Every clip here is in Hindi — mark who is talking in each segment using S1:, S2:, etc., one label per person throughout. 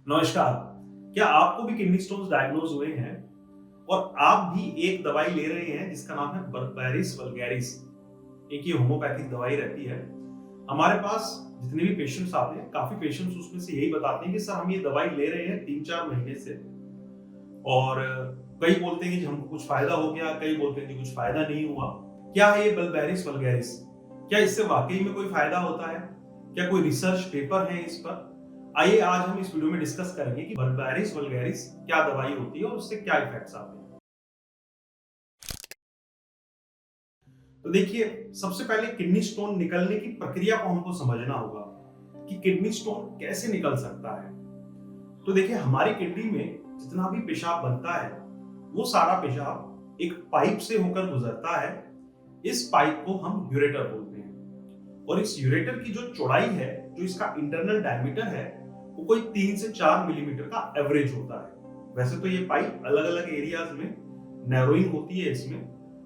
S1: नमस्कार। क्या आपको भी किडनी स्टोन्स डायग्नोज हुए हैं और आप भी एक दवाई ले रहे हैं जिसका नाम है बर्बेरिस वल्गैरिस। एक ये होम्योपैथिक दवाई रहती है। हमारे पास जितने भी पेशेंट्स आते हैं, काफी पेशेंट्स उसमें से यही बताते हैं कि सर हम ये दवाई ले रहे हैं 3-4 महीने से और कई बोलते हैं कि हमको कुछ फायदा हो गया, कई बोलते हैं कि कुछ फायदा नहीं हुआ। क्या है ये बल्बेरिस वल्गैरिस? क्या इससे वाकई में कोई फायदा होता है? क्या कोई रिसर्च पेपर है इस पर? आइए आज हम इस वीडियो में डिस्कस करेंगे कि बल्बेरिस वल्गैरिस क्या दवाई होती है और उससे क्या इफेक्ट्स आते हैं। तो देखिए, सबसे पहले किडनी स्टोन निकलने की प्रक्रिया को हमको समझना होगा कि किडनी स्टोन कैसे निकल सकता है। तो देखिए, हमारी किडनी में जितना भी पेशाब बनता है वो सारा पेशाब एक पाइप से होकर गुजरता है। इस पाइप को हम यूरेटर बोलते हैं और इस यूरेटर की जो चौड़ाई है, जो इसका इंटरनल डायमीटर है, वो कोई 3 से 4 मिलीमीटर का एवरेज होता है। वैसे तो ये पाइप अलग अलग एरियाज में नैरोइंग होती है इसमें,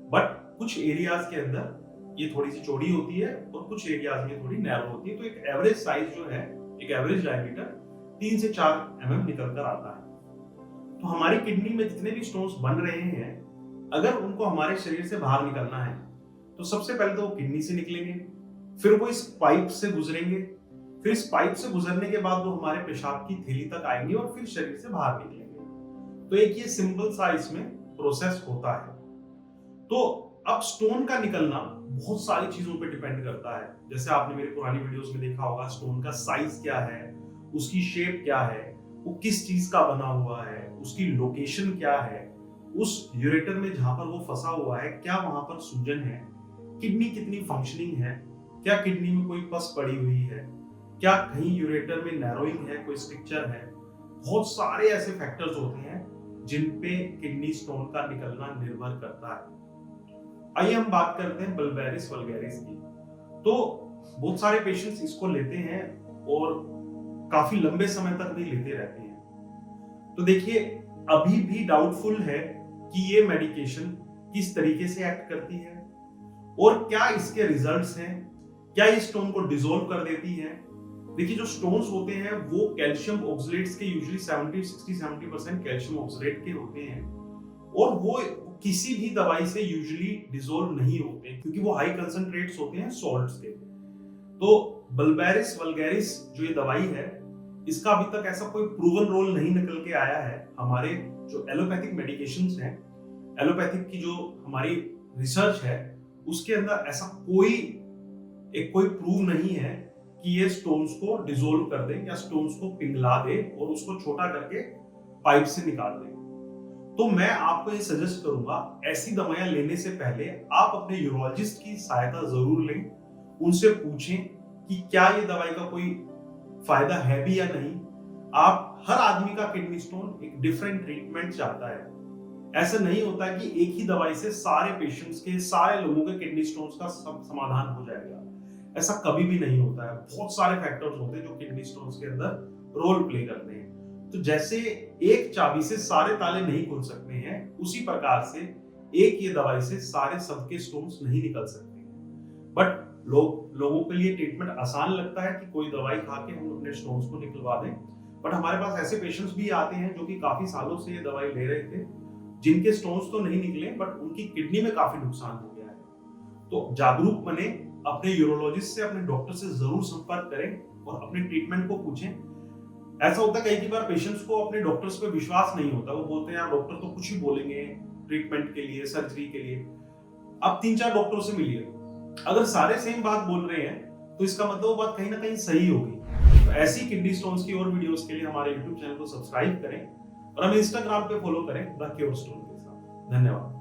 S1: बट कुछ एरियाज के अंदर ये थोड़ी सी चौड़ी होती है और कुछ एरियाज में थोड़ी नैरो होती है। तो एक एवरेज साइज जो है, एक एवरेज डायमीटर 3 से 4 mm निकल कर आता है। तो हमारी किडनी में जितने भी स्टोन्स बन रहे हैं, अगर उनको हमारे शरीर से बाहर निकलना है तो सबसे पहले तो वो किडनी से निकलेंगे, फिर वो इस पाइप से गुजरेंगे, फिर इस पाइप से गुजरने के बाद वो हमारे पेशाब की थैली तक आएंगे और फिर शरीर से बाहर निकलेंगे। तो एक ये सिंपल सा इसमें प्रोसेस होता है। तो अब स्टोन का निकलना बहुत सारी चीजों पे डिपेंड करता है। जैसे आपने मेरी पुरानी वीडियोस में देखा होगा, स्टोन का साइज क्या है, उसकी शेप क्या है, वो किस चीज का बना हुआ है, उसकी लोकेशन क्या है, उस यूरेटर में जहां पर वो फंसा हुआ है क्या वहां पर सूजन है, किडनी कितनी फंक्शनिंग है, क्या किडनी में कोई पस पड़ी हुई है, क्या कहीं यूरेटर में नैरोइंग है, कोई स्ट्रक्चर है। बहुत सारे ऐसे फैक्टर्स होते हैं जिन पे किडनी स्टोन का निकलना निर्भर करता है। आइए हम बात करते हैं बल्बेरिस वल्गैरिस की। तो बहुत सारे पेशेंट्स इसको लेते हैं और काफी लंबे समय तक भी लेते रहते हैं। तो देखिए, अभी भी डाउटफुल है कि ये मेडिकेशन किस तरीके से एक्ट करती है और क्या इसके रिजल्ट्स हैं, क्या ये स्टोन को डिसॉल्व कर देती है। देखिए, जो स्टोन्स होते हैं वो कैल्शियम ऑक्सलेट्स के यूजुअली 60-70% कैल्शियम ऑक्सलेट के होते हैं और वो किसी भी दवाई से यूजुअली डिसॉल्व नहीं होते क्योंकि वो हाई कंसंट्रेट्स होते हैं सॉल्ट्स के। तो बल्बेरिस वल्गैरिस जो ये दवाई है, इसका अभी तक ऐसा कोई प्रूवन रोल नहीं निकल के आया है। हमारे जो एलोपैथिक मेडिकेशंस हैं, एलोपैथिक की जो हमारी रिसर्च है, उसके अंदर ऐसा कोई प्रूव नहीं है कि ये स्टोन्स को डिसॉल्व कर दे या स्टोन्स को पिघला दे और उसको छोटा करके पाइप से निकाल दे। तो मैं आपको ये सजेस्ट करूंगा, ऐसी दवाइयां लेने से पहले आप अपने यूरोलॉजिस्ट की सहायता जरूर लें। उनसे पूछें कि क्या ये दवाई का कोई फायदा है भी या नहीं। हर आदमी का किडनी स्टोन एक डिफरेंट ट्रीटमेंट चाहता है। ऐसा नहीं होता कि एक ही दवाई से सारे पेशेंट्स के, सारे लोगों के किडनी स्टोन्स का सब समाधान हो जाएगा। ऐसा कभी भी नहीं होता है। बहुत सारे फैक्टर्स होते हैं जो किडनी स्टोन्स के अंदर रोल प्ले करते हैं। तो जैसे एक चाबी से सारे ताले नहीं खुल सकते हैं, उसी प्रकार से एक ये दवाई से सारे सबके स्टोन्स नहीं निकल सकते हैं। बट लोगों के लिए ट्रीटमेंट आसान लगता है कि कोई दवाई खा के हम अपने स्टोन्स को निकलवा दें। बट हमारे पास ऐसे पेशेंट्स भी आते हैं जो कि काफी सालों से ये दवाई ले रहे थे, जिनके स्टोन्स तो नहीं निकले बट उनकी किडनी में काफी नुकसान हो गया है। तो जागरूक बने, अपने यूरोलॉजिस्ट से, अपने डॉक्टर से जरूर संपर्क करें और अपने ट्रीटमेंट को पूछें। ऐसा होता है कई बार पेशेंट्स को अपने डॉक्टर्स पे विश्वास नहीं होता। वो बोलते हैं यार डॉक्टर तो कुछ ही बोलेंगे ट्रीटमेंट के लिए, सर्जरी के लिए। अब 3-4 डॉक्टरों से मिलिए, अगर सारे सेम बात बोल रहे हैं तो इसका मतलब वो बात कहीं ना कहीं सही होगी। तो ऐसी किडनी स्टोन्स की और वीडियोस के लिए हमारे YouTube चैनल को सब्सक्राइब करें और हमें इंस्टाग्राम पे फॉलो करें द क्योर स्टोन के साथ। धन्यवाद।